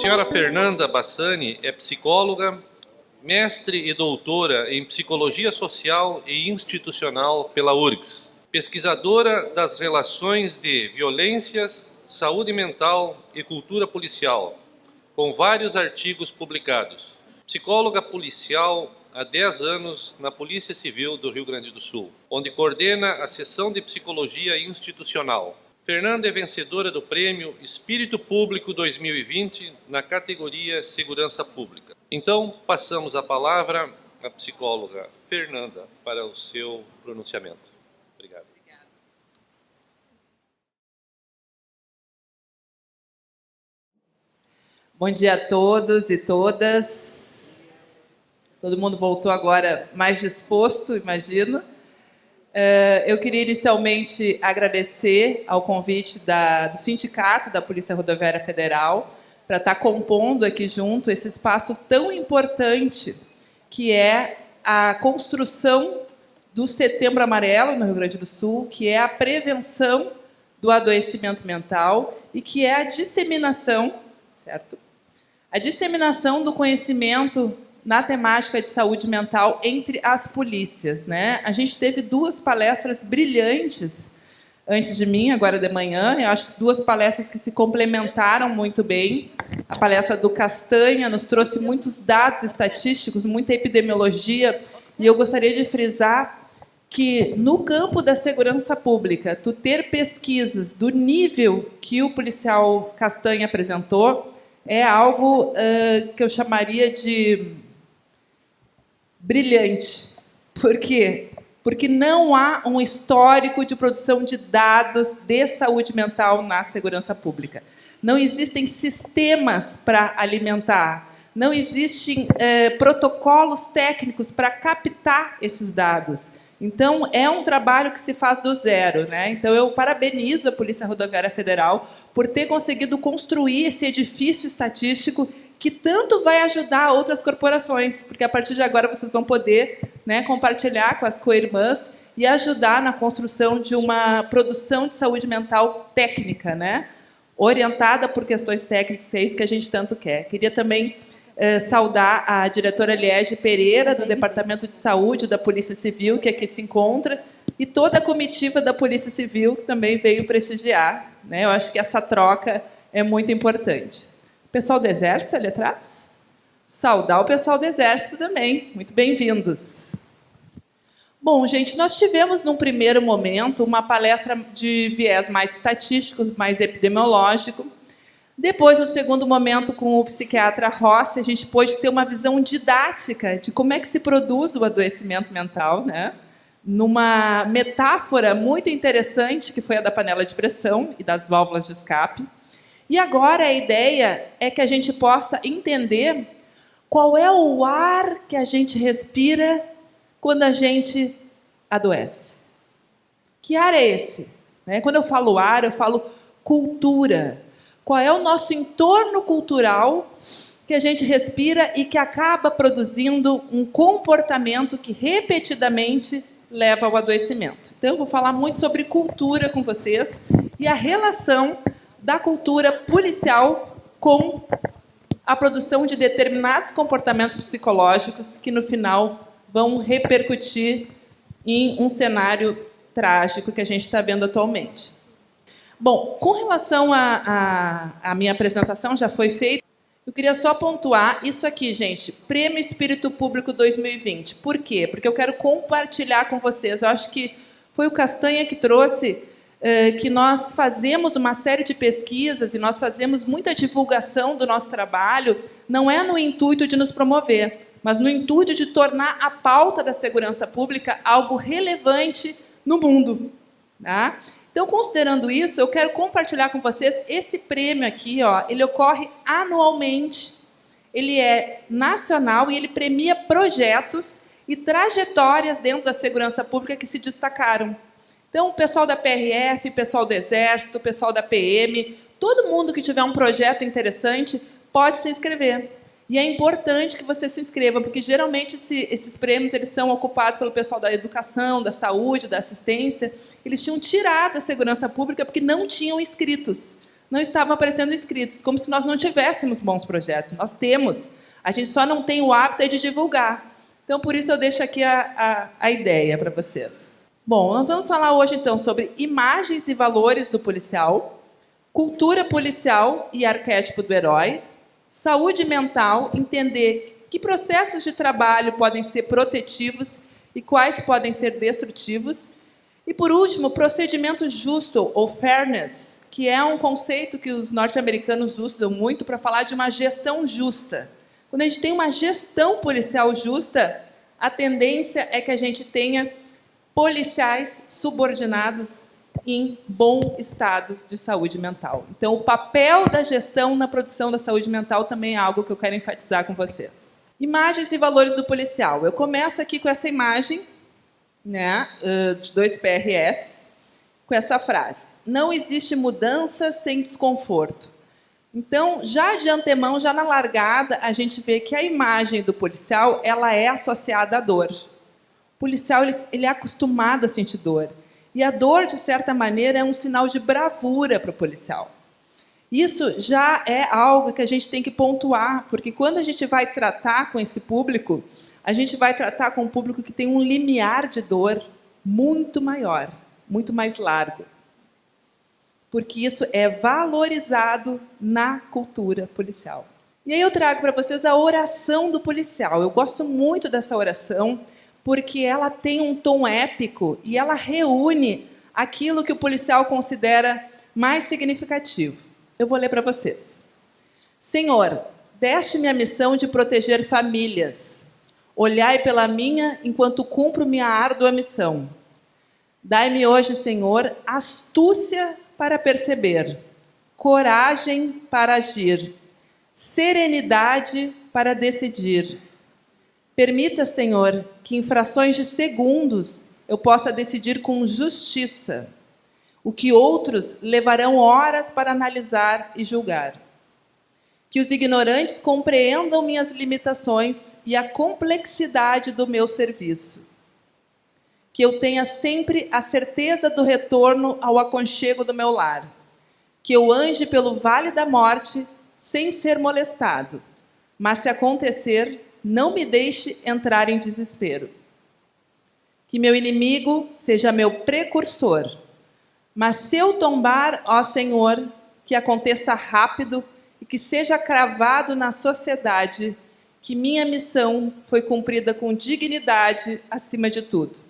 senhora Fernanda Bassani é psicóloga, mestre e doutora em Psicologia Social e Institucional pela URGS, pesquisadora das relações de violências, saúde mental e cultura policial, com vários artigos publicados. Psicóloga policial há 10 anos na Polícia Civil do Rio Grande do Sul, onde coordena a seção de Psicologia Institucional. Fernanda é vencedora do Prêmio Espírito Público 2020 na categoria Segurança Pública. Então, passamos a palavra à psicóloga Fernanda para o seu pronunciamento. Obrigado. Bom dia a todos e todas. Todo mundo voltou agora mais disposto, imagino. Eu queria inicialmente agradecer ao convite do Sindicato da Polícia Rodoviária Federal para estar compondo aqui junto esse espaço tão importante que é a construção do Setembro Amarelo no Rio Grande do Sul, que é a prevenção do adoecimento mental e que é a disseminação, certo? A disseminação do conhecimento na temática de saúde mental entre as polícias, né? A gente teve 2 palestras brilhantes antes de mim, agora de manhã. Eu acho que 2 palestras que se complementaram muito bem. A palestra do Castanha nos trouxe muitos dados estatísticos, muita epidemiologia, e eu gostaria de frisar que no campo da segurança pública, tu ter pesquisas do nível que o policial Castanha apresentou é algo que eu chamaria de brilhante. Por quê? Porque não há um histórico de produção de dados de saúde mental na segurança pública. Não existem sistemas para alimentar, não existem protocolos técnicos para captar esses dados. Então, é um trabalho que se faz do zero, né? Então, eu parabenizo a Polícia Rodoviária Federal por ter conseguido construir esse edifício estatístico que tanto vai ajudar outras corporações, porque a partir de agora vocês vão poder, né, compartilhar com as co-irmãs e ajudar na construção de uma produção de saúde mental técnica, né, orientada por questões técnicas, é isso que a gente tanto quer. Queria também saudar a diretora Liege Pereira, do Departamento de Saúde da Polícia Civil, que aqui se encontra, e toda a comitiva da Polícia Civil, que também veio prestigiar, né? Eu acho que essa troca é muito importante. Pessoal do Exército ali atrás? Saudar o pessoal do Exército também. Muito bem-vindos. Bom, gente, nós tivemos, num primeiro momento, uma palestra de viés mais estatístico, mais epidemiológico. Depois, no segundo momento, com o psiquiatra Rossi, a gente pôde ter uma visão didática de como é que se produz o adoecimento mental, né? Numa metáfora muito interessante, que foi a da panela de pressão e das válvulas de escape. E agora a ideia é que a gente possa entender qual é o ar que a gente respira quando a gente adoece. Que ar é esse? Quando eu falo ar, eu falo cultura. Qual é o nosso entorno cultural que a gente respira e que acaba produzindo um comportamento que repetidamente leva ao adoecimento. Então, eu vou falar muito sobre cultura com vocês e a relação da cultura policial com a produção de determinados comportamentos psicológicos que, no final, vão repercutir em um cenário trágico que a gente está vendo atualmente. Bom, com relação à minha apresentação, já foi feita, eu queria só pontuar isso aqui, gente, Prêmio Espírito Público 2020. Por quê? Porque eu quero compartilhar com vocês. Eu acho que foi o Castanha que trouxe que nós fazemos uma série de pesquisas e nós fazemos muita divulgação do nosso trabalho, não é no intuito de nos promover, mas no intuito de tornar a pauta da segurança pública algo relevante no mundo. Tá? Então, considerando isso, eu quero compartilhar com vocês esse prêmio aqui. Ó, ele ocorre anualmente, ele é nacional e ele premia projetos e trajetórias dentro da segurança pública que se destacaram. Então, o pessoal da PRF, o pessoal do Exército, o pessoal da PM, todo mundo que tiver um projeto interessante pode se inscrever. E é importante que você se inscreva, porque geralmente esses prêmios eles são ocupados pelo pessoal da educação, da saúde, da assistência. Eles tinham tirado a segurança pública porque não tinham inscritos. não estavam aparecendo inscritos, como se nós não tivéssemos bons projetos. Nós temos, a gente só não tem o hábito de divulgar. Então, por isso eu deixo aqui a ideia para vocês. Bom, nós vamos falar hoje, então, sobre imagens e valores do policial, cultura policial e arquétipo do herói, saúde mental, entender que processos de trabalho podem ser protetivos e quais podem ser destrutivos, e, por último, procedimento justo, ou fairness, que é um conceito que os norte-americanos usam muito para falar de uma gestão justa. Quando a gente tem uma gestão policial justa, a tendência é que a gente tenha policiais subordinados em bom estado de saúde mental. Então, o papel da gestão na produção da saúde mental também é algo que eu quero enfatizar com vocês. Imagens e valores do policial. Eu começo aqui com essa imagem, né, de 2 PRFs, com essa frase: não existe mudança sem desconforto. Então, já de antemão, já na largada, a gente vê que a imagem do policial ela é associada à dor. O policial ele é acostumado a sentir dor. E a dor, de certa maneira, é um sinal de bravura para o policial. Isso já é algo que a gente tem que pontuar, porque quando a gente vai tratar com esse público, a gente vai tratar com um público que tem um limiar de dor muito maior, muito mais largo. Porque isso é valorizado na cultura policial. E aí eu trago para vocês a oração do policial. Eu gosto muito dessa oração, porque ela tem um tom épico e ela reúne aquilo que o policial considera mais significativo. Eu vou ler para vocês. Senhor, deste-me a missão de proteger famílias. Olhai pela minha enquanto cumpro minha árdua missão. Dai-me hoje, Senhor, astúcia para perceber, coragem para agir, serenidade para decidir. Permita, Senhor, que em frações de segundos eu possa decidir com justiça, o que outros levarão horas para analisar e julgar. Que os ignorantes compreendam minhas limitações e a complexidade do meu serviço. Que eu tenha sempre a certeza do retorno ao aconchego do meu lar. Que eu ande pelo vale da morte sem ser molestado, mas se acontecer, não me deixe entrar em desespero. Que meu inimigo seja meu precursor, mas se eu tombar, ó Senhor, que aconteça rápido e que seja cravado na sociedade que minha missão foi cumprida com dignidade acima de tudo.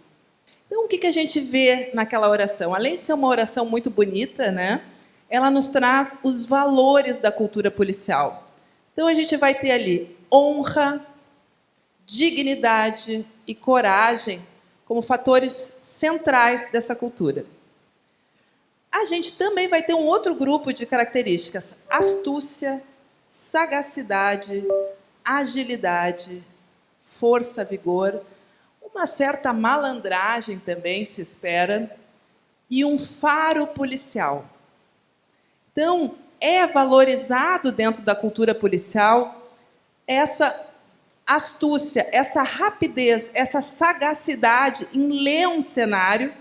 Então, o que a gente vê naquela oração? Além de ser uma oração muito bonita, né, ela nos traz os valores da cultura policial. Então, a gente vai ter ali honra, dignidade e coragem como fatores centrais dessa cultura. A gente também vai ter um outro grupo de características: astúcia, sagacidade, agilidade, força, vigor, uma certa malandragem também se espera, e um faro policial. Então, é valorizado dentro da cultura policial essa astúcia, essa rapidez, essa sagacidade em ler um cenário,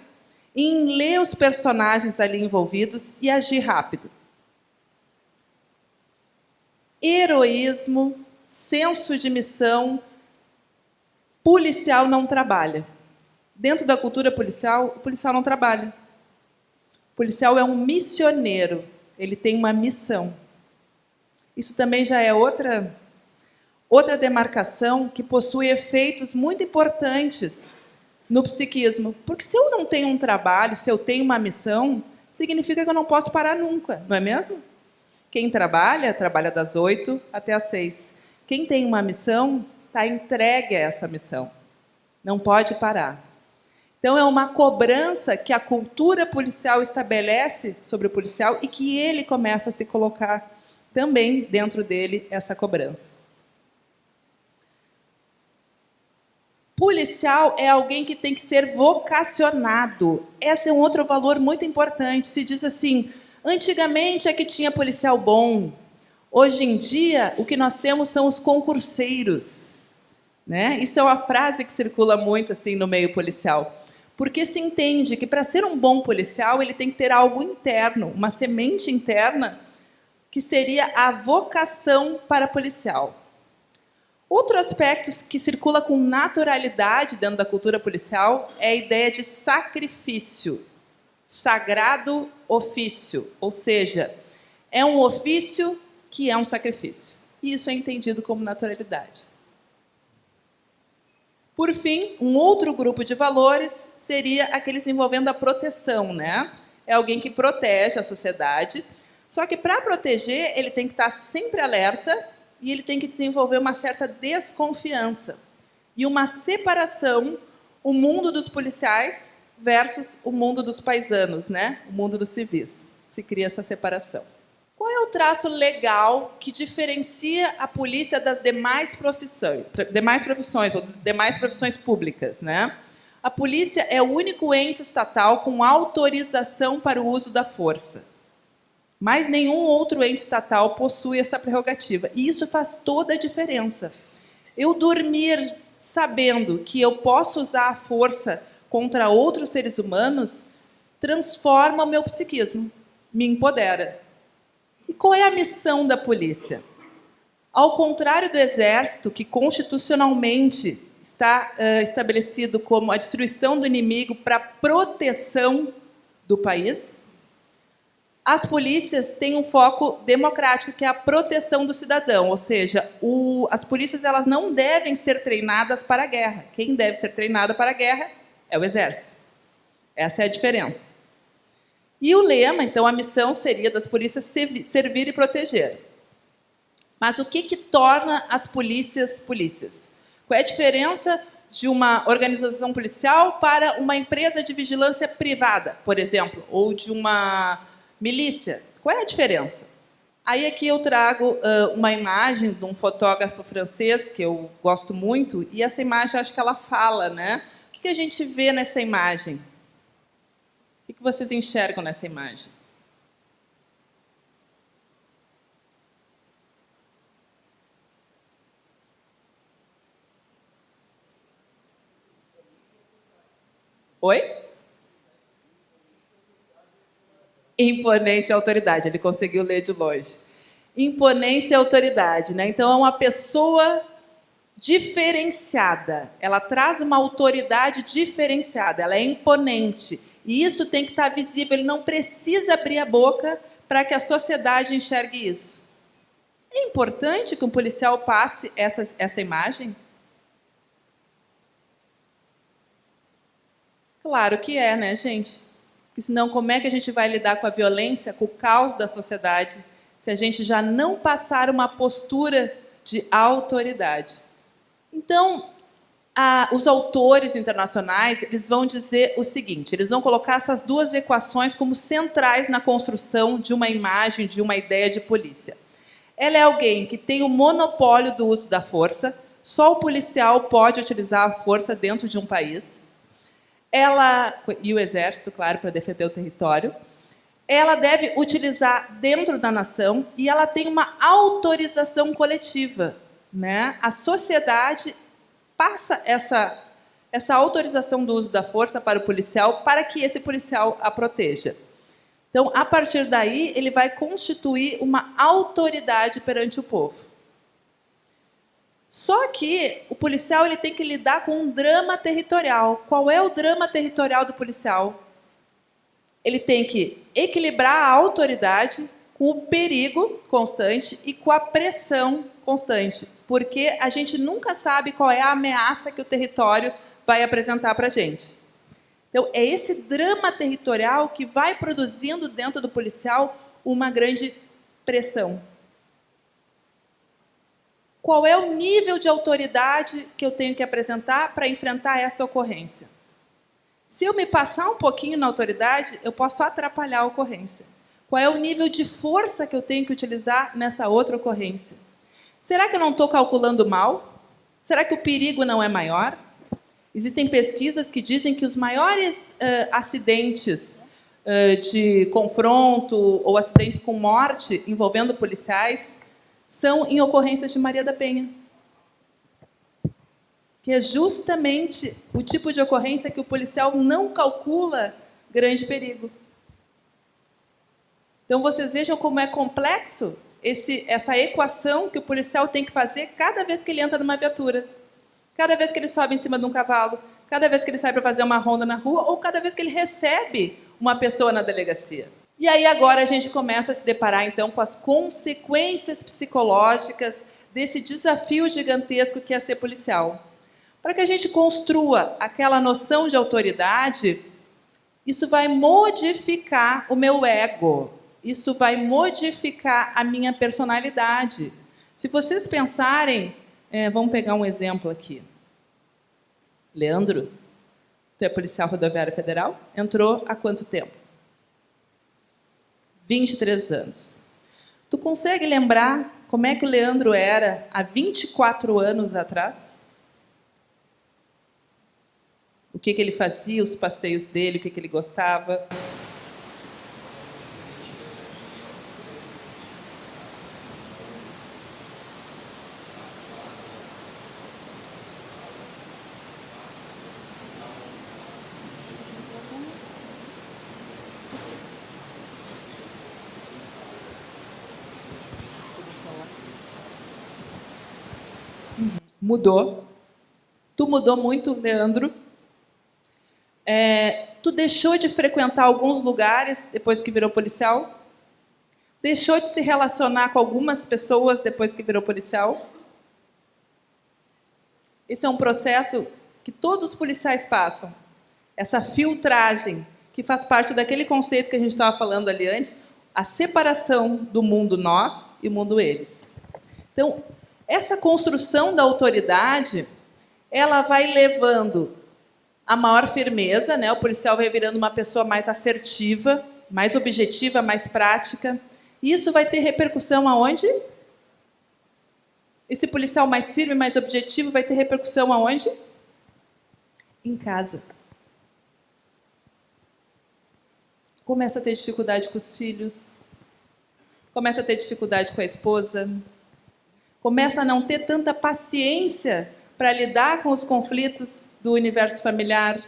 em ler os personagens ali envolvidos e agir rápido. Heroísmo, senso de missão. Policial não trabalha. Dentro da cultura policial, o policial não trabalha. O policial é um missioneiro, ele tem uma missão. Isso também já é outra demarcação que possui efeitos muito importantes no psiquismo. Porque se eu não tenho um trabalho, se eu tenho uma missão, significa que eu não posso parar nunca, não é mesmo? Quem trabalha, trabalha das 8 até as 6. Quem tem uma missão, está entregue a essa missão. Não pode parar. Então, é uma cobrança que a cultura policial estabelece sobre o policial e que ele começa a se colocar também dentro dele essa cobrança. Policial é alguém que tem que ser vocacionado. Esse é um outro valor muito importante. Se diz assim, antigamente é que tinha policial bom. Hoje em dia, o que nós temos são os concurseiros. Né? Isso é uma frase que circula muito assim, no meio policial. Porque se entende que para ser um bom policial, ele tem que ter algo interno, uma semente interna, que seria a vocação para policial. Outro aspecto que circula com naturalidade dentro da cultura policial é a ideia de sacrifício, sagrado ofício, ou seja, é um ofício que é um sacrifício. E isso é entendido como naturalidade. Por fim, um outro grupo de valores seria aqueles envolvendo a proteção, né? É alguém que protege a sociedade, só que para proteger ele tem que estar sempre alerta e ele tem que desenvolver uma certa desconfiança e uma separação, o mundo dos policiais versus o mundo dos paisanos, né? O mundo dos civis. Se cria essa separação. Qual é o traço legal que diferencia a polícia das demais profissões ou demais profissões públicas, né? A polícia é o único ente estatal com autorização para o uso da força. Mas nenhum outro ente estatal possui essa prerrogativa. E isso faz toda a diferença. Eu dormir sabendo que eu posso usar a força contra outros seres humanos transforma o meu psiquismo, me empodera. E qual é a missão da polícia? Ao contrário do Exército, que constitucionalmente está estabelecido como a destruição do inimigo para proteção do país, as polícias têm um foco democrático, que é a proteção do cidadão, ou seja, as polícias elas não devem ser treinadas para a guerra. Quem deve ser treinado para a guerra é o Exército. Essa é a diferença. E o lema, então, a missão seria das polícias servir e proteger. Mas o que torna as polícias polícias? Qual é a diferença de uma organização policial para uma empresa de vigilância privada, por exemplo, ou de uma milícia? Qual é a diferença? Aí aqui eu trago uma imagem de um fotógrafo francês que eu gosto muito, e essa imagem acho que ela fala, né? O que a gente vê nessa imagem? O que vocês enxergam nessa imagem? Oi? Imponência e autoridade. Ele conseguiu ler de longe. Imponência e autoridade, né? Então, é uma pessoa diferenciada. Ela traz uma autoridade diferenciada. Ela é imponente. E isso tem que estar visível. Ele não precisa abrir a boca para que a sociedade enxergue isso. É importante que um policial passe essa imagem? Claro que é, né, gente? Porque senão como é que a gente vai lidar com a violência, com o caos da sociedade, se a gente já não passar uma postura de autoridade? Então, os autores internacionais eles vão dizer o seguinte, eles vão colocar essas duas equações como centrais na construção de uma imagem, de uma ideia de polícia. Ela é alguém que tem o monopólio do uso da força, só o policial pode utilizar a força dentro de um país. E o exército, claro, para defender o território. Ela deve utilizar dentro da nação e ela tem uma autorização coletiva, né? A sociedade passa essa autorização do uso da força para o policial para que esse policial a proteja. Então, a partir daí, ele vai constituir uma autoridade perante o povo. Só que o policial ele tem que lidar com um drama territorial. Qual é o drama territorial do policial? Ele tem que equilibrar a autoridade com o perigo constante e com a pressão constante, porque a gente nunca sabe qual é a ameaça que o território vai apresentar para a gente. Então, é esse drama territorial que vai produzindo dentro do policial uma grande pressão. Qual é o nível de autoridade que eu tenho que apresentar para enfrentar essa ocorrência? Se eu me passar um pouquinho na autoridade, eu posso atrapalhar a ocorrência. Qual é o nível de força que eu tenho que utilizar nessa outra ocorrência? Será que eu não estou calculando mal? Será que o perigo não é maior? Existem pesquisas que dizem que os maiores acidentes de confronto ou acidentes com morte envolvendo policiais são em ocorrências de Maria da Penha. Que é justamente o tipo de ocorrência que o policial não calcula grande perigo. Então, vocês vejam como é complexo essa equação que o policial tem que fazer cada vez que ele entra numa viatura, cada vez que ele sobe em cima de um cavalo, cada vez que ele sai para fazer uma ronda na rua ou cada vez que ele recebe uma pessoa na delegacia. E aí agora a gente começa a se deparar, então, com as consequências psicológicas desse desafio gigantesco que é ser policial. Para que a gente construa aquela noção de autoridade, isso vai modificar o meu ego, isso vai modificar a minha personalidade. Se vocês pensarem, vamos pegar um exemplo aqui. Leandro, tu é policial rodoviário federal? Entrou há quanto tempo? 23 anos. Tu consegue lembrar como é que o Leandro era há 24 anos atrás? O que ele fazia, os passeios dele, o que ele gostava? Mudou. Tu mudou muito, Leandro. Tu deixou de frequentar alguns lugares depois que virou policial? Deixou de se relacionar com algumas pessoas depois que virou policial? Esse é um processo que todos os policiais passam. Essa filtragem, que faz parte daquele conceito que a gente estava falando ali antes, a separação do mundo nós e o mundo eles. Então, essa construção da autoridade, ela vai levando a maior firmeza, né? O policial vai virando uma pessoa mais assertiva, mais objetiva, mais prática. E isso vai ter repercussão aonde? Esse policial mais firme, mais objetivo, vai ter repercussão aonde? Em casa. Começa a ter dificuldade com os filhos, começa a ter dificuldade com a esposa, começa a não ter tanta paciência para lidar com os conflitos do universo familiar.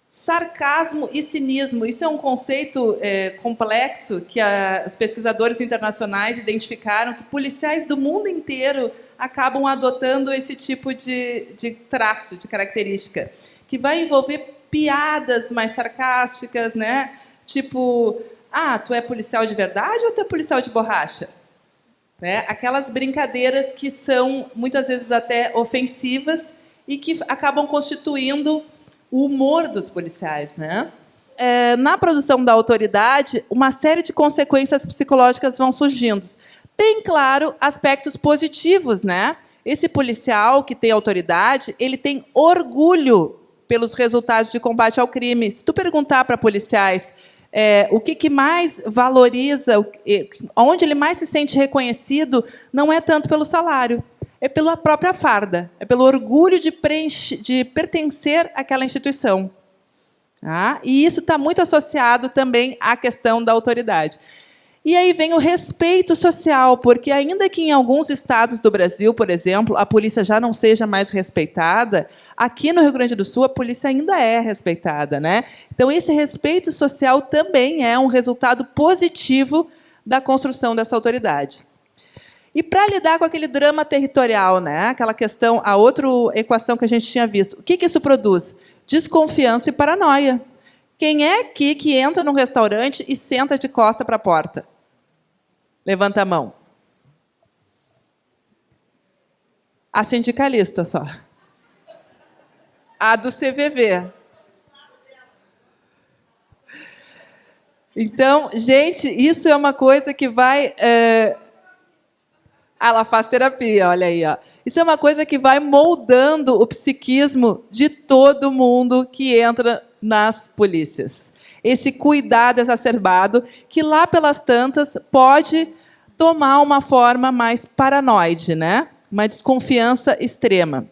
Sarcasmo e cinismo, isso é um conceito complexo que os pesquisadores internacionais identificaram que policiais do mundo inteiro acabam adotando esse tipo de traço, de característica, que vai envolver piadas mais sarcásticas, né? Tipo, tu é policial de verdade ou tu é policial de borracha? Né? Aquelas brincadeiras que são, muitas vezes, até ofensivas e que acabam constituindo o humor dos policiais. Né? Na produção da autoridade, uma série de consequências psicológicas vão surgindo. Tem, claro, aspectos positivos. Né? Esse policial que tem autoridade, ele tem orgulho pelos resultados de combate ao crime. Se tu perguntar para policiais o que mais valoriza, onde ele mais se sente reconhecido, não é tanto pelo salário, é pela própria farda, é pelo orgulho de pertencer àquela instituição. Tá? E isso está muito associado também à questão da autoridade. E aí vem o respeito social, porque ainda que em alguns estados do Brasil, por exemplo, a polícia já não seja mais respeitada, aqui no Rio Grande do Sul a polícia ainda é respeitada. Né? Então, esse respeito social também é um resultado positivo da construção dessa autoridade. E para lidar com aquele drama territorial, né? Aquela questão, a outra equação que a gente tinha visto, o que isso produz? Desconfiança e paranoia. Quem é aqui que entra num restaurante e senta de costa para a porta? Levanta a mão. A sindicalista só. A do CVV. Então, gente, isso é uma coisa que vai... ela faz terapia, olha aí. Ó. Isso é uma coisa que vai moldando o psiquismo de todo mundo que entra nas polícias. Esse cuidado exacerbado que, lá pelas tantas, pode tomar uma forma mais paranoide, né? Uma desconfiança extrema.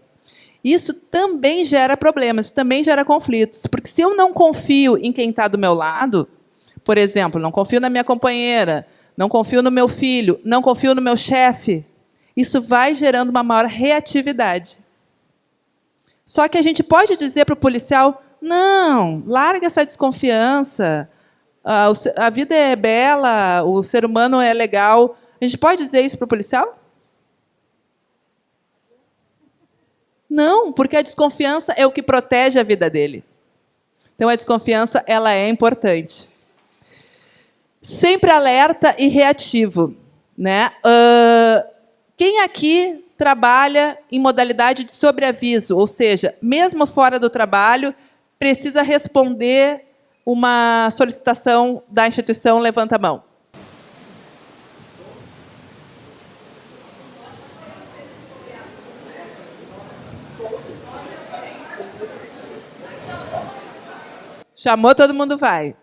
Isso também gera problemas, também gera conflitos. Porque se eu não confio em quem está do meu lado, por exemplo, não confio na minha companheira, não confio no meu filho, não confio no meu chefe, isso vai gerando uma maior reatividade. Só que a gente pode dizer para o policial, Não, larga essa desconfiança. A vida é bela, o ser humano é legal. A gente pode dizer isso para o policial? Não, porque a desconfiança é o que protege a vida dele. Então, a desconfiança ela é importante. Sempre alerta e reativo, né? Quem aqui trabalha em modalidade de sobreaviso, ou seja, mesmo fora do trabalho, precisa responder uma solicitação da instituição, levanta a mão. Chamou, todo mundo vai.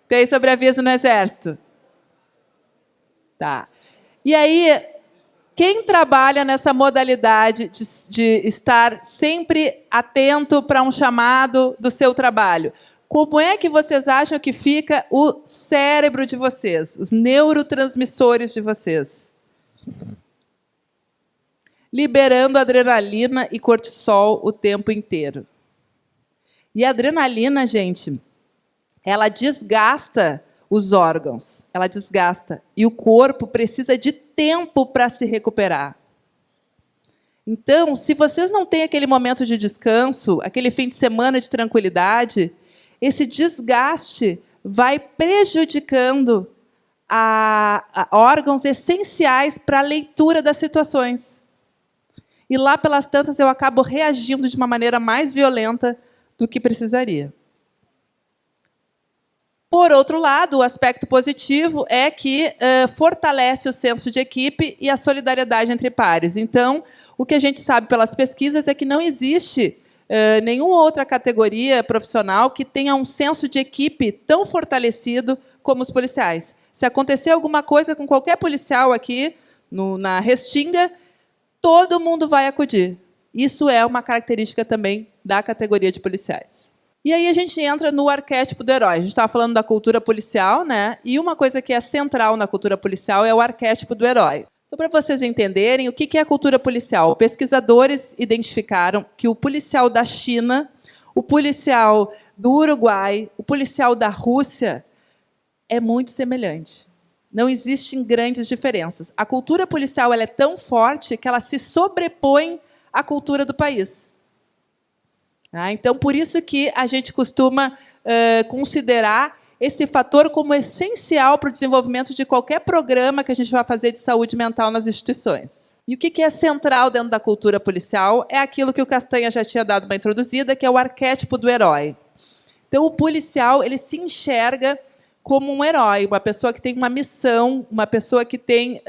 Tem sobreaviso no Exército? Tá. E aí, quem trabalha nessa modalidade de estar sempre atento para um chamado do seu trabalho, como é que vocês acham que fica o cérebro de vocês, os neurotransmissores de vocês? Liberando adrenalina e cortisol o tempo inteiro. E a adrenalina, gente, ela desgasta os órgãos, ela desgasta. E o corpo precisa de tempo para se recuperar. Então, se vocês não têm aquele momento de descanso, aquele fim de semana de tranquilidade, esse desgaste vai prejudicando a órgãos essenciais para a leitura das situações. E lá pelas tantas eu acabo reagindo de uma maneira mais violenta do que precisaria. Por outro lado, o aspecto positivo é que fortalece o senso de equipe e a solidariedade entre pares. Então, o que a gente sabe pelas pesquisas é que não existe nenhuma outra categoria profissional que tenha um senso de equipe tão fortalecido como os policiais. Se acontecer alguma coisa com qualquer policial aqui na Restinga, todo mundo vai acudir. Isso é uma característica também da categoria de policiais. E aí a gente entra no arquétipo do herói. A gente estava falando da cultura policial, né? E uma coisa que é central na cultura policial é o arquétipo do herói. Então, para vocês entenderem o que é a cultura policial, pesquisadores identificaram que o policial da China, o policial do Uruguai, o policial da Rússia é muito semelhante. Não existem grandes diferenças. A cultura policial ela é tão forte que ela se sobrepõe à cultura do país. Então, por isso que a gente costuma considerar esse fator como essencial para o desenvolvimento de qualquer programa que a gente vai fazer de saúde mental nas instituições. E o que é central dentro da cultura policial é aquilo que o Castanha já tinha dado uma introduzida, que é o arquétipo do herói. Então, o policial ele se enxerga como um herói, uma pessoa que tem uma missão, uma pessoa que tem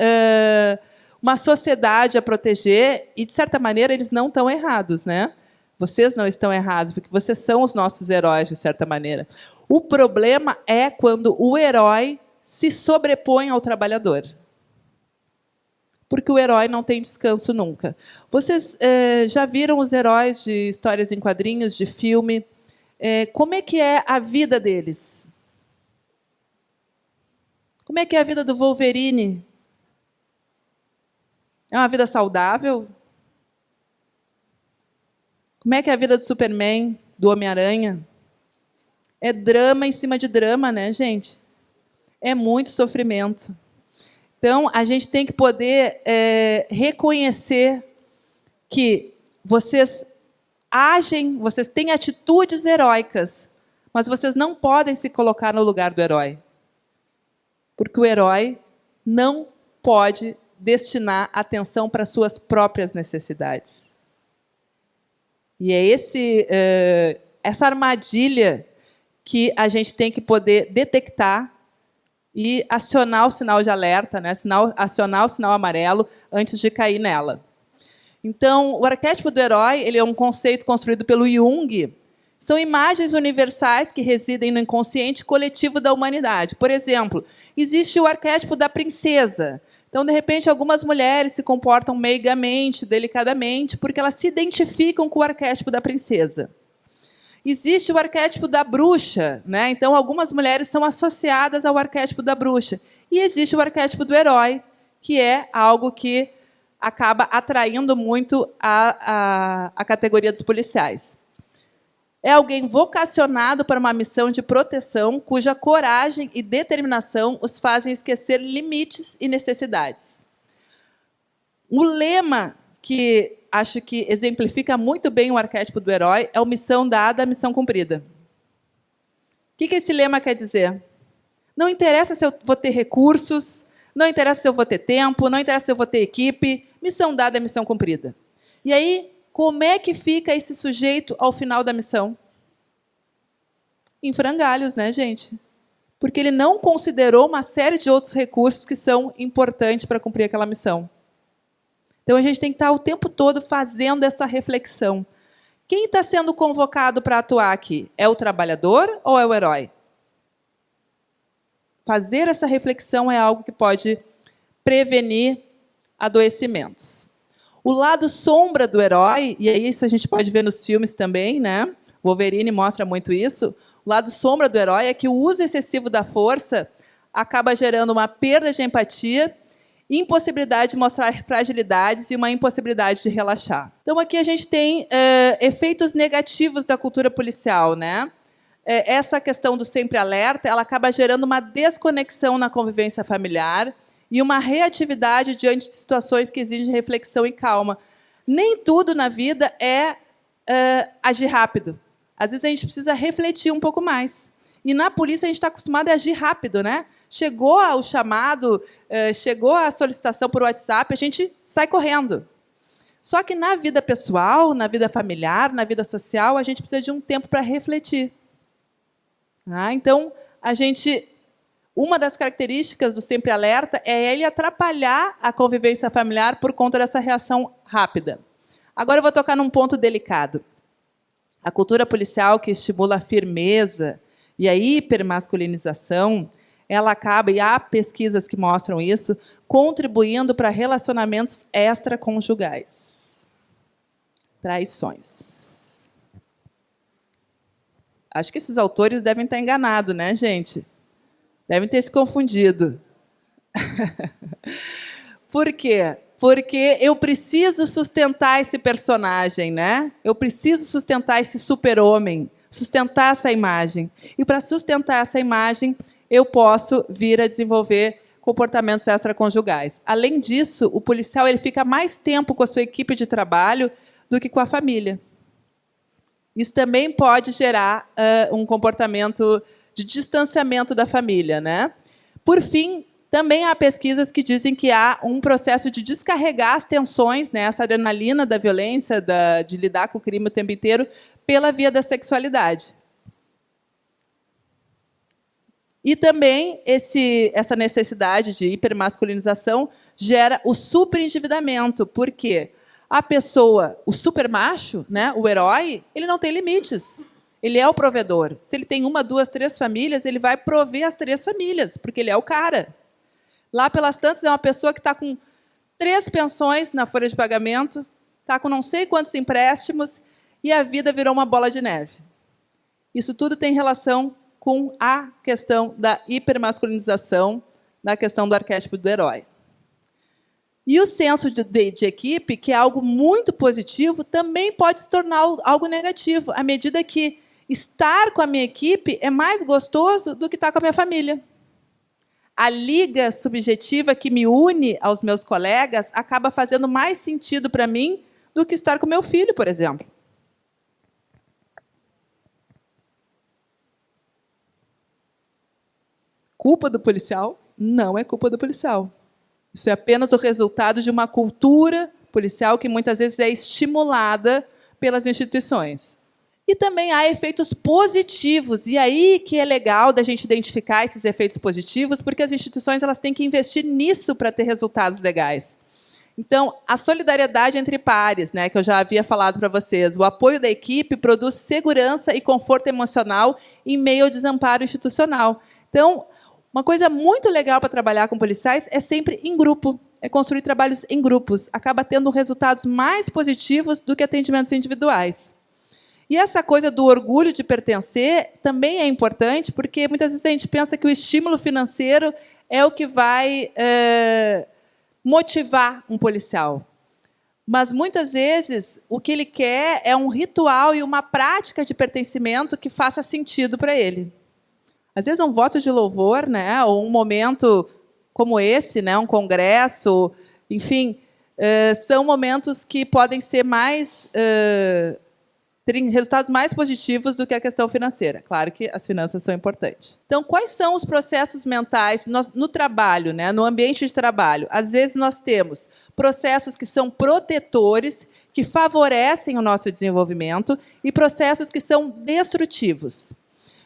uma sociedade a proteger, e, de certa maneira, eles não estão errados, né? Vocês não estão errados, porque vocês são os nossos heróis, de certa maneira. O problema é quando o herói se sobrepõe ao trabalhador. Porque o herói não tem descanso nunca. Vocês já viram os heróis de histórias em quadrinhos, de filme? Como é que é a vida deles? Como é que é a vida do Wolverine? É uma vida saudável? Como é que é a vida do Superman, do Homem-Aranha? É drama em cima de drama, né, gente? É muito sofrimento. Então, a gente tem que poder reconhecer que vocês agem, vocês têm atitudes heróicas, mas vocês não podem se colocar no lugar do herói. Porque o herói não pode destinar atenção para suas próprias necessidades. E é essa armadilha que a gente tem que poder detectar e acionar o sinal de alerta, né? Acionar o sinal amarelo antes de cair nela. Então, o arquétipo do herói ele é um conceito construído pelo Jung. São imagens universais que residem no inconsciente coletivo da humanidade. Por exemplo, existe o arquétipo da princesa. Então, de repente, algumas mulheres se comportam meigamente, delicadamente, porque elas se identificam com o arquétipo da princesa. Existe o arquétipo da bruxa, né? Então, algumas mulheres são associadas ao arquétipo da bruxa. E existe o arquétipo do herói, que é algo que acaba atraindo muito a categoria dos policiais. É alguém vocacionado para uma missão de proteção, cuja coragem e determinação os fazem esquecer limites e necessidades. O lema que acho que exemplifica muito bem o arquétipo do herói é o missão dada, missão cumprida. O que esse lema quer dizer? Não interessa se eu vou ter recursos, não interessa se eu vou ter tempo, não interessa se eu vou ter equipe, missão dada é missão cumprida. E aí, como é que fica esse sujeito ao final da missão? Em frangalhos, né, gente? Porque ele não considerou uma série de outros recursos que são importantes para cumprir aquela missão. Então, a gente tem que estar o tempo todo fazendo essa reflexão. Quem está sendo convocado para atuar aqui? É o trabalhador ou é o herói? Fazer essa reflexão é algo que pode prevenir adoecimentos. O lado sombra do herói, e isso a gente pode ver nos filmes também, né? Wolverine mostra muito isso. O lado sombra do herói é que o uso excessivo da força acaba gerando uma perda de empatia, impossibilidade de mostrar fragilidades e uma impossibilidade de relaxar. Então, aqui a gente tem efeitos negativos da cultura policial, né? Essa questão do sempre alerta, ela acaba gerando uma desconexão na convivência familiar e uma reatividade diante de situações que exigem reflexão e calma. Nem tudo na vida é agir rápido. Às vezes a gente precisa refletir um pouco mais. E na polícia a gente está acostumado a agir rápido, né? Chegou o chamado, chegou a solicitação por WhatsApp, a gente sai correndo. Só que na vida pessoal, na vida familiar, na vida social, a gente precisa de um tempo para refletir. Então, uma das características do sempre alerta é ele atrapalhar a convivência familiar por conta dessa reação rápida. Agora eu vou tocar num ponto delicado. A cultura policial que estimula a firmeza e a hipermasculinização, ela acaba, e há pesquisas que mostram isso, contribuindo para relacionamentos extraconjugais. Traições. Acho que esses autores devem estar enganados, né, gente? Devem ter se confundido. Por quê? Porque eu preciso sustentar esse personagem, né? Eu preciso sustentar esse super-homem, sustentar essa imagem. E, para sustentar essa imagem, eu posso vir a desenvolver comportamentos extraconjugais. Além disso, o policial ele fica mais tempo com a sua equipe de trabalho do que com a família. Isso também pode gerar um comportamento de distanciamento da família, né? Por fim, também há pesquisas que dizem que há um processo de descarregar as tensões, né, essa adrenalina da violência, de lidar com o crime o tempo inteiro, pela via da sexualidade. E também essa necessidade de hipermasculinização gera o superendividamento. Por quê? A pessoa, o supermacho, né, o herói, ele não tem limites. Ele é o provedor. Se ele tem 1, 2, 3 famílias, ele vai prover as 3 famílias, porque ele é o cara. Lá pelas tantas, é uma pessoa que está com 3 pensões na folha de pagamento, está com não sei quantos empréstimos, e a vida virou uma bola de neve. Isso tudo tem relação com a questão da hipermasculinização, na questão do arquétipo do herói. E o senso de equipe, que é algo muito positivo, também pode se tornar algo negativo, à medida que estar com a minha equipe é mais gostoso do que estar com a minha família. A liga subjetiva que me une aos meus colegas acaba fazendo mais sentido para mim do que estar com meu filho, por exemplo. Culpa do policial? Não é culpa do policial. Isso é apenas o resultado de uma cultura policial que muitas vezes é estimulada pelas instituições. E também há efeitos positivos, e aí que é legal da gente identificar esses efeitos positivos, porque as instituições elas têm que investir nisso para ter resultados legais. Então, a solidariedade entre pares, né, que eu já havia falado para vocês, o apoio da equipe produz segurança e conforto emocional em meio ao desamparo institucional. Então, uma coisa muito legal para trabalhar com policiais é sempre em grupo, é construir trabalhos em grupos. Acaba tendo resultados mais positivos do que atendimentos individuais. E essa coisa do orgulho de pertencer também é importante, porque muitas vezes a gente pensa que o estímulo financeiro é o que vai motivar um policial. Mas, muitas vezes, o que ele quer é um ritual e uma prática de pertencimento que faça sentido para ele. Às vezes, um voto de louvor, né, ou um momento como esse, né, um congresso, enfim, são momentos que podem ser mais... terem resultados mais positivos do que a questão financeira. Claro que as finanças são importantes. Então, quais são os processos mentais no trabalho, né, no ambiente de trabalho? Às vezes, nós temos processos que são protetores, que favorecem o nosso desenvolvimento, e processos que são destrutivos.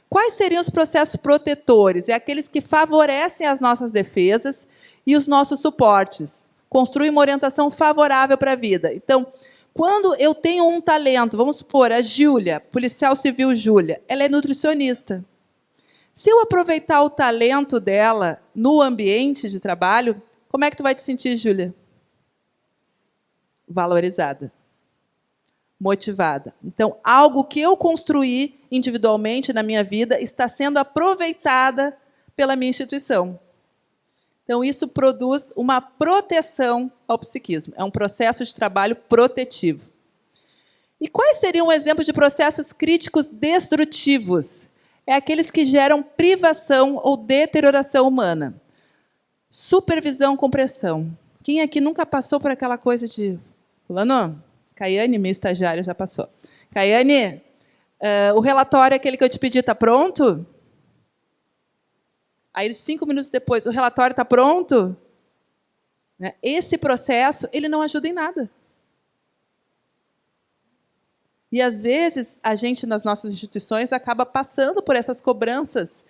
Quais seriam os processos protetores? É aqueles que favorecem as nossas defesas e os nossos suportes. Construem uma orientação favorável para a vida. Então, quando eu tenho um talento, vamos supor, a Júlia, policial civil Júlia, ela é nutricionista. Se eu aproveitar o talento dela no ambiente de trabalho, como é que tu vai te sentir, Júlia? Valorizada. Motivada. Então, algo que eu construí individualmente na minha vida está sendo aproveitada pela minha instituição. Então, isso produz uma proteção ao psiquismo. É um processo de trabalho protetivo. E quais seriam um exemplo de processos críticos destrutivos? É aqueles que geram privação ou deterioração humana. Supervisão com pressão. Quem aqui nunca passou por aquela coisa de... Fulano, Caiane, minha estagiária, já passou. Caiane, o relatório aquele que eu te pedi está pronto? Aí, 5 minutos depois, o relatório está pronto? Esse processo, ele não ajuda em nada. E, às vezes, a gente, nas nossas instituições, acaba passando por essas cobranças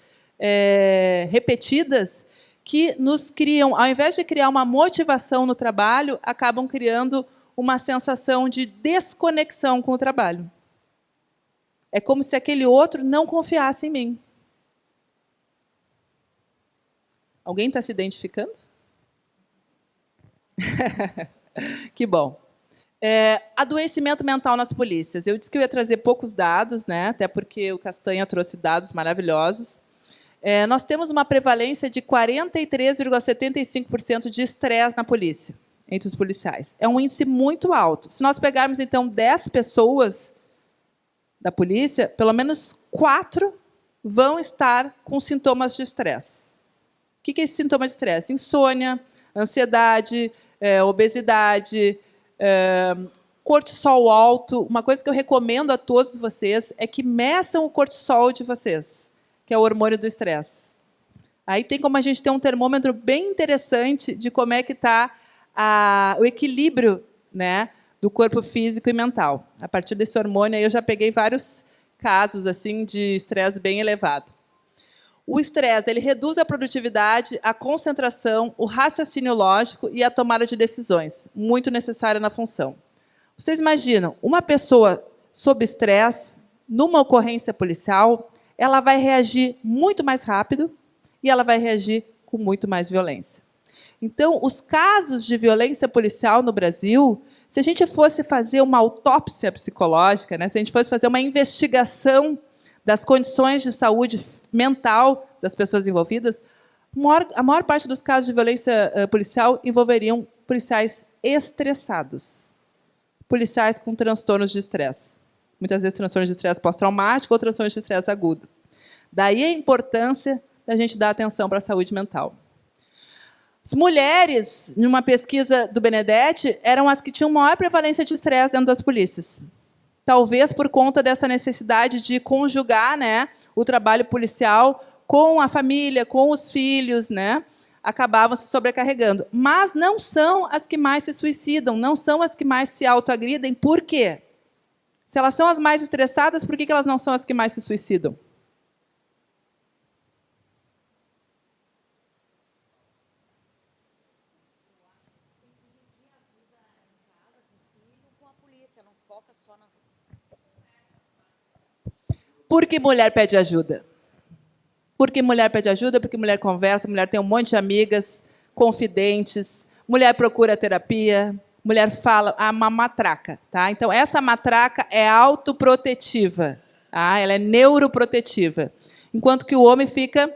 repetidas que nos criam, ao invés de criar uma motivação no trabalho, acabam criando uma sensação de desconexão com o trabalho. É como se aquele outro não confiasse em mim. Alguém está se identificando? Que bom. Adoecimento mental nas polícias. Eu disse que eu ia trazer poucos dados, né? Até porque o Castanha trouxe dados maravilhosos. Nós temos uma prevalência de 43,75% de estresse na polícia, entre os policiais. É um índice muito alto. Se nós pegarmos, então, 10 pessoas da polícia, pelo menos 4 vão estar com sintomas de estresse. O que é esse sintoma de estresse? Insônia, ansiedade, obesidade, cortisol alto. Uma coisa que eu recomendo a todos vocês é que meçam o cortisol de vocês, que é o hormônio do estresse. Aí tem como a gente ter um termômetro bem interessante de como é que está o equilíbrio, né, do corpo físico e mental. A partir desse hormônio, aí eu já peguei vários casos assim de estresse bem elevado. O estresse, ele reduz a produtividade, a concentração, o raciocínio lógico e a tomada de decisões, muito necessária na função. Vocês imaginam, uma pessoa sob estresse, numa ocorrência policial, ela vai reagir muito mais rápido e ela vai reagir com muito mais violência. Então, os casos de violência policial no Brasil, se a gente fosse fazer uma autópsia psicológica, né, se a gente fosse fazer uma investigação das condições de saúde mental das pessoas envolvidas, a maior parte dos casos de violência policial envolveriam policiais estressados, policiais com transtornos de estresse. Muitas vezes transtornos de estresse pós-traumático ou transtornos de estresse agudo. Daí a importância da gente dar atenção para a saúde mental. As mulheres, numa pesquisa do Benedetti, eram as que tinham maior prevalência de estresse dentro das polícias. Talvez por conta dessa necessidade de conjugar, né, o trabalho policial com a família, com os filhos, né, acabavam se sobrecarregando. Mas não são as que mais se suicidam, não são as que mais se autoagridem. Por quê? Se elas são as mais estressadas, por que elas não são as que mais se suicidam? Por que mulher pede ajuda? Por que mulher pede ajuda? Porque mulher conversa, mulher tem um monte de amigas, confidentes, mulher procura terapia, mulher fala, uma matraca. Tá? Então, essa matraca é autoprotetiva, tá? Ela é neuroprotetiva. Enquanto que o homem fica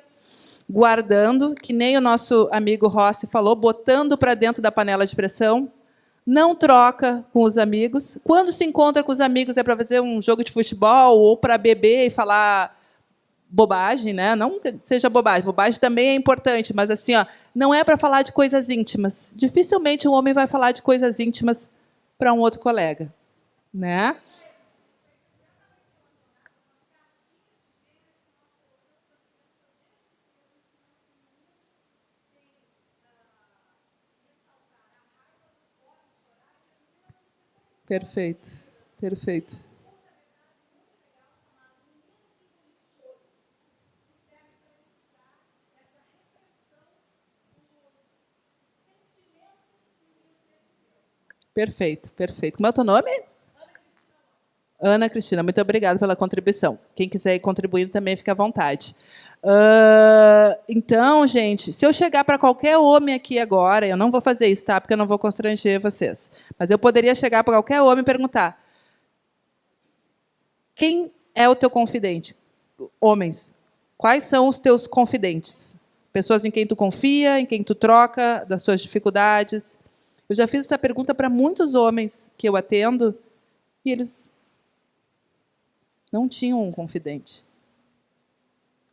guardando, que nem o nosso amigo Rossi falou, botando para dentro da panela de pressão não troca com os amigos. Quando se encontra com os amigos é para fazer um jogo de futebol ou para beber e falar bobagem, né? Não que seja bobagem, bobagem também é importante, mas assim, ó, não é para falar de coisas íntimas. Dificilmente um homem vai falar de coisas íntimas para um outro colega, né? Perfeito, perfeito. Perfeito, perfeito. Como é o teu nome? Ana Cristina, muito obrigada pela contribuição. Quem quiser ir contribuindo também fica à vontade. Então, gente, se eu chegar para qualquer homem aqui agora, eu não vou fazer isso, tá? Porque eu não vou constranger vocês. Mas eu poderia chegar para qualquer homem e perguntar: quem é o teu confidente? Homens, quais são os teus confidentes? Pessoas em quem tu confia, em quem tu troca das suas dificuldades. Eu já fiz essa pergunta para muitos homens que eu atendo e eles não tinham um confidente.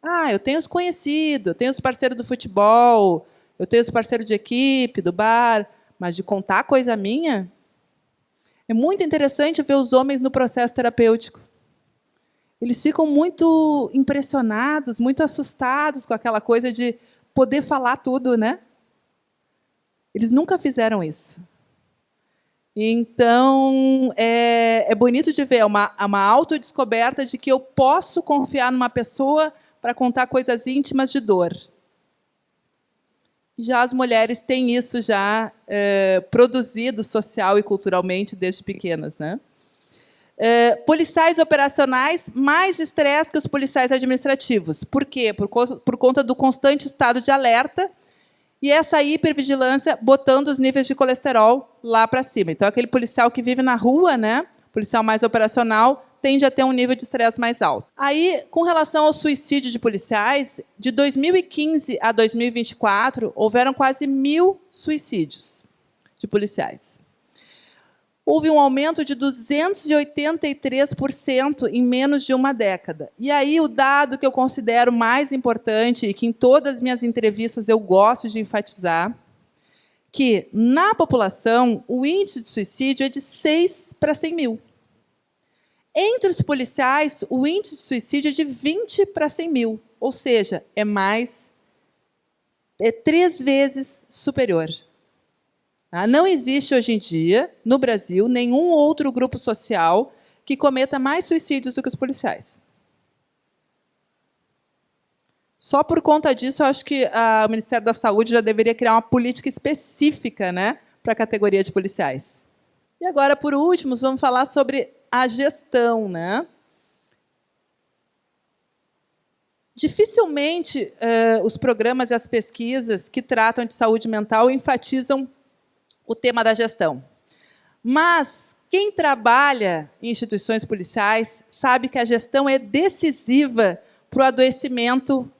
Ah, eu tenho os conhecidos, eu tenho os parceiros do futebol, eu tenho os parceiros de equipe, do bar, mas de contar coisa minha? É muito interessante ver os homens no processo terapêutico. Eles ficam muito impressionados, muito assustados com aquela coisa de poder falar tudo, né? Eles nunca fizeram isso. Então, é bonito de ver uma autodescoberta de que eu posso confiar numa pessoa para contar coisas íntimas de dor. Já as mulheres têm isso já produzido social e culturalmente desde pequenas, né? Policiais operacionais, mais estresse que os policiais administrativos. Por quê? Por conta do constante estado de alerta e essa hipervigilância botando os níveis de colesterol lá para cima. Então, aquele policial que vive na rua, né, policial mais operacional, tende a ter um nível de estresse mais alto. Aí, com relação ao suicídio de policiais, de 2015 a 2024, houveram quase 1.000 suicídios de policiais. Houve um aumento de 283% em menos de uma década. E aí o dado que eu considero mais importante e que em todas as minhas entrevistas eu gosto de enfatizar, que na população o índice de suicídio é de 6 para 100 mil. Entre os policiais, o índice de suicídio é de 20 para 100 mil, ou seja, é 3 vezes superior. Não existe hoje em dia, no Brasil, nenhum outro grupo social que cometa mais suicídios do que os policiais. Só por conta disso, eu acho que o Ministério da Saúde já deveria criar uma política específica, né, para a categoria de policiais. E agora, por último, vamos falar sobre a gestão, né? Dificilmente os programas e as pesquisas que tratam de saúde mental enfatizam o tema da gestão. Mas quem trabalha em instituições policiais sabe que a gestão é decisiva para o adoecimento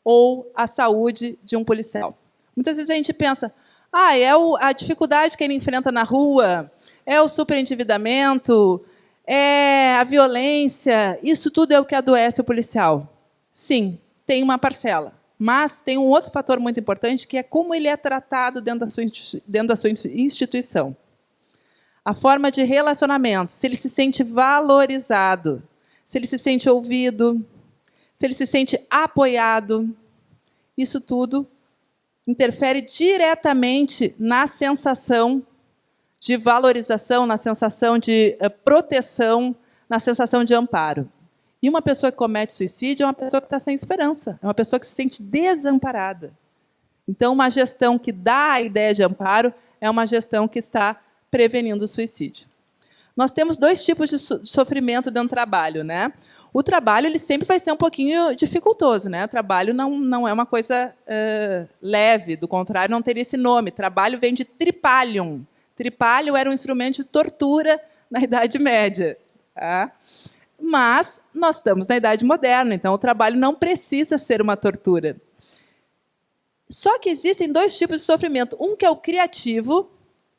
ou a saúde de um policial. Muitas vezes a gente pensa, é a dificuldade que ele enfrenta na rua, é o superendividamento, é a violência, isso tudo é o que adoece o policial. Sim, tem uma parcela. Mas tem um outro fator muito importante, que é como ele é tratado dentro da sua instituição. A forma de relacionamento, se ele se sente valorizado, se ele se sente ouvido, se ele se sente apoiado, isso tudo interfere diretamente na sensação de valorização, na sensação de proteção, na sensação de amparo. E uma pessoa que comete suicídio é uma pessoa que está sem esperança, é uma pessoa que se sente desamparada. Então, uma gestão que dá a ideia de amparo é uma gestão que está prevenindo o suicídio. Nós temos 2 tipos de sofrimento dentro do trabalho, né? O trabalho ele sempre vai ser um pouquinho dificultoso, né? O trabalho não é uma coisa leve, do contrário, não teria esse nome. Trabalho vem de tripalium. Tripalium era um instrumento de tortura na Idade Média. Tá? Mas nós estamos na Idade Moderna, então o trabalho não precisa ser uma tortura. Só que existem 2 tipos de sofrimento. Um que é o criativo,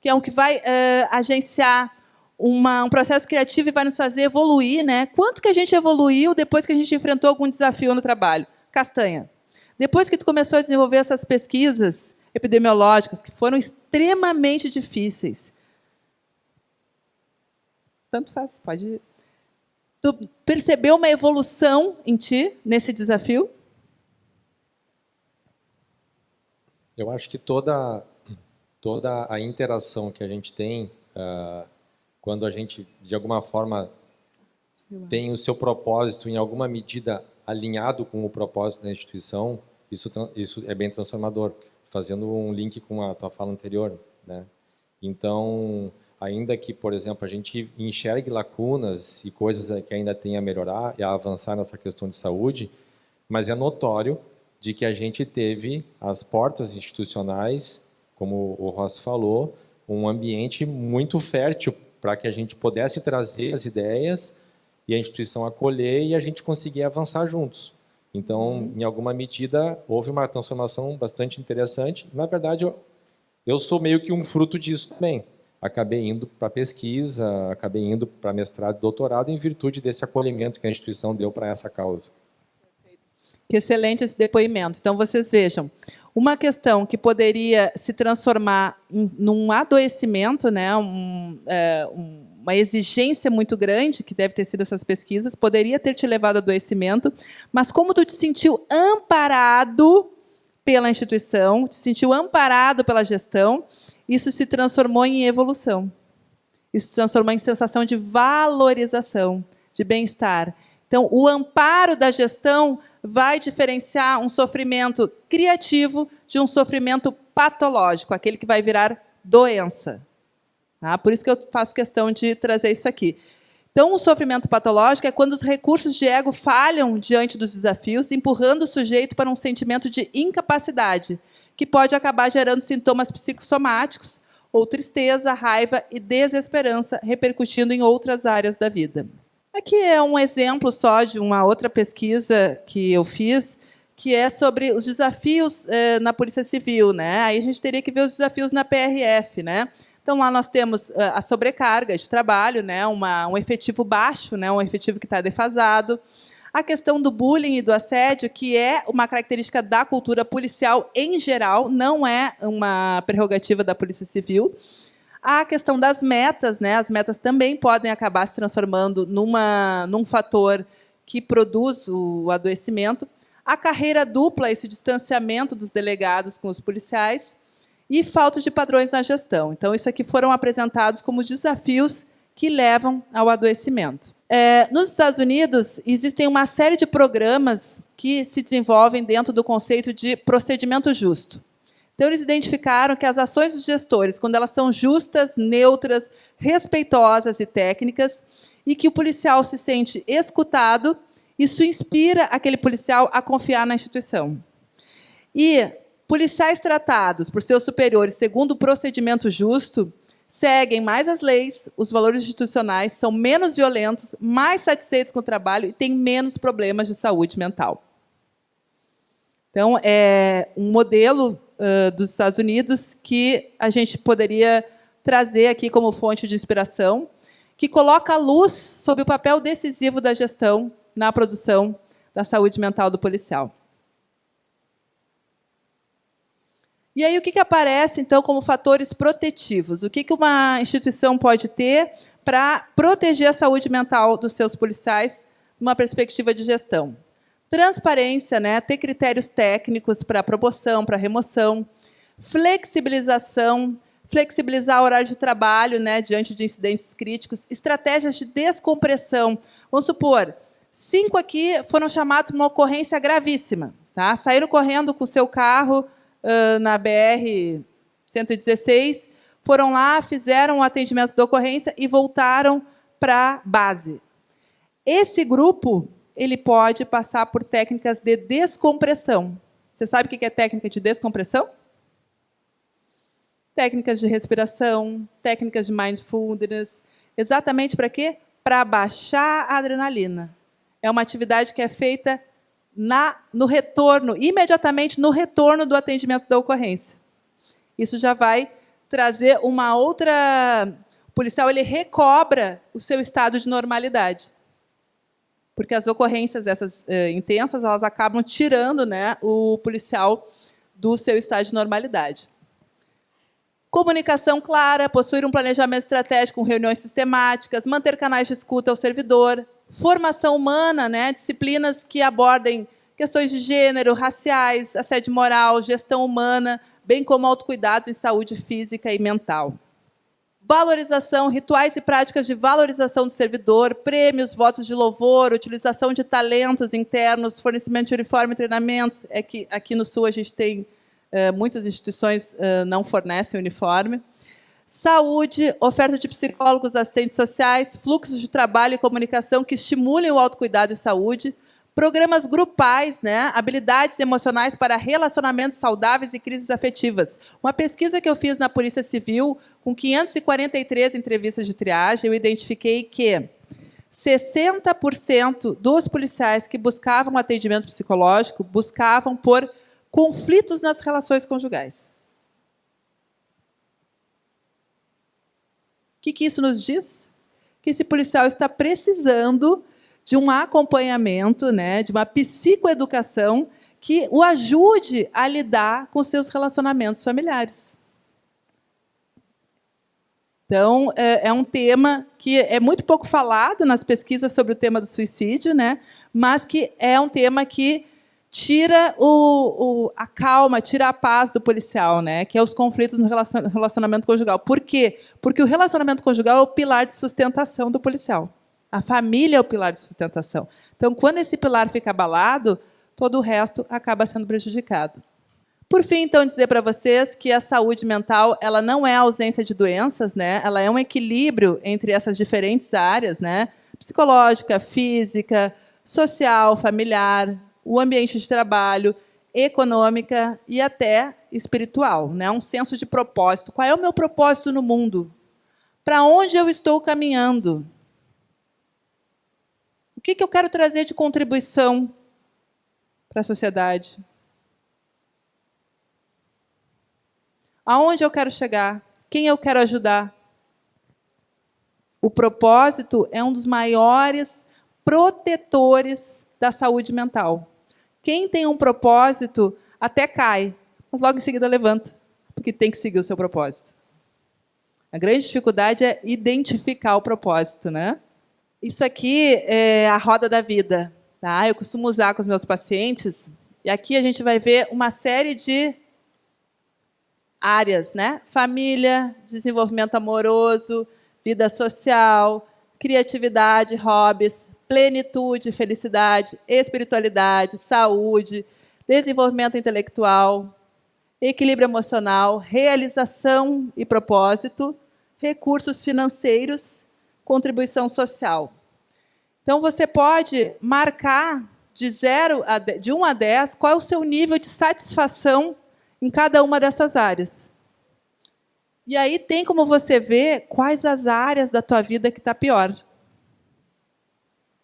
que é um que vai agenciar um processo criativo e vai nos fazer evoluir, né? Quanto que a gente evoluiu depois que a gente enfrentou algum desafio no trabalho? Castanha. Depois que tu começou a desenvolver essas pesquisas epidemiológicas, que foram extremamente difíceis. Tanto faz, pode ir. Tu percebeu uma evolução em ti, nesse desafio? Eu acho que toda a interação que a gente tem, quando a gente, de alguma forma, tem o seu propósito, em alguma medida, alinhado com o propósito da instituição, isso é bem transformador, fazendo um link com a tua fala anterior, né? Então, ainda que, por exemplo, a gente enxergue lacunas e coisas que ainda tem a melhorar e a avançar nessa questão de saúde, mas é notório de que a gente teve as portas institucionais, como o Rossi falou, um ambiente muito fértil para que a gente pudesse trazer as ideias e a instituição acolher e a gente conseguir avançar juntos. Então, em alguma medida, houve uma transformação bastante interessante. Na verdade, eu sou meio que um fruto disso também. Acabei indo para pesquisa, acabei indo para mestrado e doutorado em virtude desse acolhimento que a instituição deu para essa causa. Que excelente esse depoimento. Então, vocês vejam, uma questão que poderia se transformar num adoecimento, né, uma exigência muito grande, que deve ter sido essas pesquisas, poderia ter te levado a adoecimento, mas como tu te sentiu amparado pela instituição, te sentiu amparado pela gestão, isso se transformou em evolução. Isso se transformou em sensação de valorização, de bem-estar. Então, o amparo da gestão vai diferenciar um sofrimento criativo de um sofrimento patológico, aquele que vai virar doença. Tá? Por isso que eu faço questão de trazer isso aqui. Então, o sofrimento patológico é quando os recursos de ego falham diante dos desafios, empurrando o sujeito para um sentimento de incapacidade, que pode acabar gerando sintomas psicossomáticos, ou tristeza, raiva e desesperança, repercutindo em outras áreas da vida. Aqui é um exemplo só de uma outra pesquisa que eu fiz, que é sobre os desafios na Polícia Civil, né? Aí a gente teria que ver os desafios na PRF, né? Então, lá nós temos a sobrecarga de trabalho, né? Um efetivo baixo, né? Um efetivo que está defasado. A questão do bullying e do assédio, que é uma característica da cultura policial em geral, não é uma prerrogativa da Polícia Civil. A questão das metas, né? As metas também podem acabar se transformando num fator que produz o adoecimento. A carreira dupla, esse distanciamento dos delegados com os policiais, e falta de padrões na gestão. Então, isso aqui foram apresentados como desafios que levam ao adoecimento. Nos Estados Unidos, existem uma série de programas que se desenvolvem dentro do conceito de procedimento justo. Então, eles identificaram que as ações dos gestores, quando elas são justas, neutras, respeitosas e técnicas, e que o policial se sente escutado, isso inspira aquele policial a confiar na instituição. E policiais tratados por seus superiores segundo o procedimento justo seguem mais as leis, os valores institucionais, são menos violentos, mais satisfeitos com o trabalho e têm menos problemas de saúde mental. Então, é um modelo dos Estados Unidos que a gente poderia trazer aqui como fonte de inspiração, que coloca a luz sobre o papel decisivo da gestão na produção da saúde mental do policial. E aí, o que aparece, então, como fatores protetivos? O que uma instituição pode ter para proteger a saúde mental dos seus policiais numa perspectiva de gestão? Transparência, né? Ter critérios técnicos para promoção, para remoção, flexibilização, flexibilizar o horário de trabalho, né, diante de incidentes críticos, estratégias de descompressão. Vamos supor, 5 aqui foram chamados uma ocorrência gravíssima, tá? Saíram correndo com o seu carro na BR-116, foram lá, fizeram o atendimento da ocorrência e voltaram para a base. Esse grupo ele pode passar por técnicas de descompressão. Você sabe o que é técnica de descompressão? Técnicas de respiração, técnicas de mindfulness. Exatamente para quê? Para baixar a adrenalina. É uma atividade que é feita no retorno, imediatamente no retorno do atendimento da ocorrência. Isso já vai trazer uma outra... O policial ele recobra o seu estado de normalidade. Porque as ocorrências dessas intensas, elas acabam tirando, né, o policial do seu estado de normalidade. Comunicação clara, possuir um planejamento estratégico com reuniões sistemáticas, manter canais de escuta ao servidor, formação humana, né, disciplinas que abordem questões de gênero, raciais, assédio moral, gestão humana, bem como autocuidados em saúde física e mental. Valorização, rituais e práticas de valorização do servidor, prêmios, votos de louvor, utilização de talentos internos, fornecimento de uniforme e treinamentos. É que aqui no Sul a gente tem muitas instituições não fornecem uniforme. Saúde, oferta de psicólogos, assistentes sociais, fluxos de trabalho e comunicação que estimulem o autocuidado e saúde, programas grupais, né, habilidades emocionais para relacionamentos saudáveis e crises afetivas. Uma pesquisa que eu fiz na Polícia Civil, com 543 entrevistas de triagem, eu identifiquei que 60% dos policiais que buscavam atendimento psicológico buscavam por conflitos nas relações conjugais. O que isso nos diz? Que esse policial está precisando de um acompanhamento, né, de uma psicoeducação que o ajude a lidar com seus relacionamentos familiares. Então, é um tema que é muito pouco falado nas pesquisas sobre o tema do suicídio, né, mas que é um tema que tira a calma, tira a paz do policial, né, que é os conflitos no relacionamento conjugal. Por quê? Porque o relacionamento conjugal é o pilar de sustentação do policial. A família é o pilar de sustentação. Então, quando esse pilar fica abalado, todo o resto acaba sendo prejudicado. Por fim, então, dizer para vocês que a saúde mental ela não é a ausência de doenças, né? Ela é um equilíbrio entre essas diferentes áreas, né? Psicológica, física, social, familiar, o ambiente de trabalho, econômica e até espiritual, né? Um senso de propósito. Qual é o meu propósito no mundo? Para onde eu estou caminhando? O que eu quero trazer de contribuição para a sociedade? Aonde eu quero chegar? Quem eu quero ajudar? O propósito é um dos maiores protetores da saúde mental. Quem tem um propósito até cai, mas logo em seguida levanta, porque tem que seguir o seu propósito. A grande dificuldade é identificar o propósito, né? Isso aqui é a roda da vida, tá? Eu costumo usar com os meus pacientes, e aqui a gente vai ver uma série de áreas, né? Família, desenvolvimento amoroso, vida social, criatividade, hobbies, plenitude, felicidade, espiritualidade, saúde, desenvolvimento intelectual, equilíbrio emocional, realização e propósito, recursos financeiros, contribuição social. Então, você pode marcar de 1 a 10 qual é o seu nível de satisfação em cada uma dessas áreas. E aí tem como você ver quais as áreas da tua vida que está pior.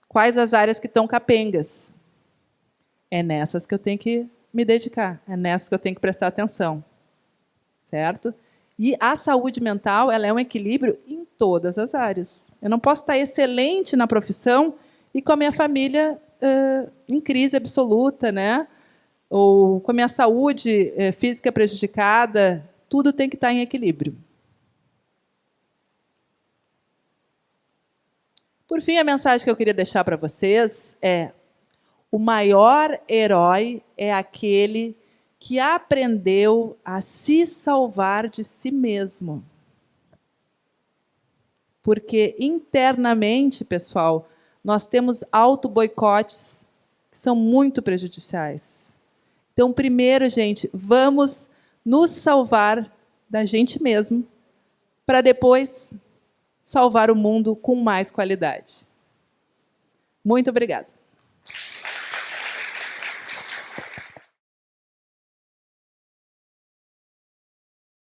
Quais as áreas que estão capengas. É nessas que eu tenho que me dedicar. É nessas que eu tenho que prestar atenção. Certo? E a saúde mental ela é um equilíbrio em todas as áreas. Eu não posso estar excelente na profissão e com a minha família em crise absoluta, né? Ou com a minha saúde física prejudicada. Tudo tem que estar em equilíbrio. Por fim, a mensagem que eu queria deixar para vocês é: o maior herói é aquele que aprendeu a se salvar de si mesmo. Porque internamente, pessoal, nós temos auto-boicotes que são muito prejudiciais. Então, primeiro, gente, vamos nos salvar da gente mesmo, para depois salvar o mundo com mais qualidade. Muito obrigada.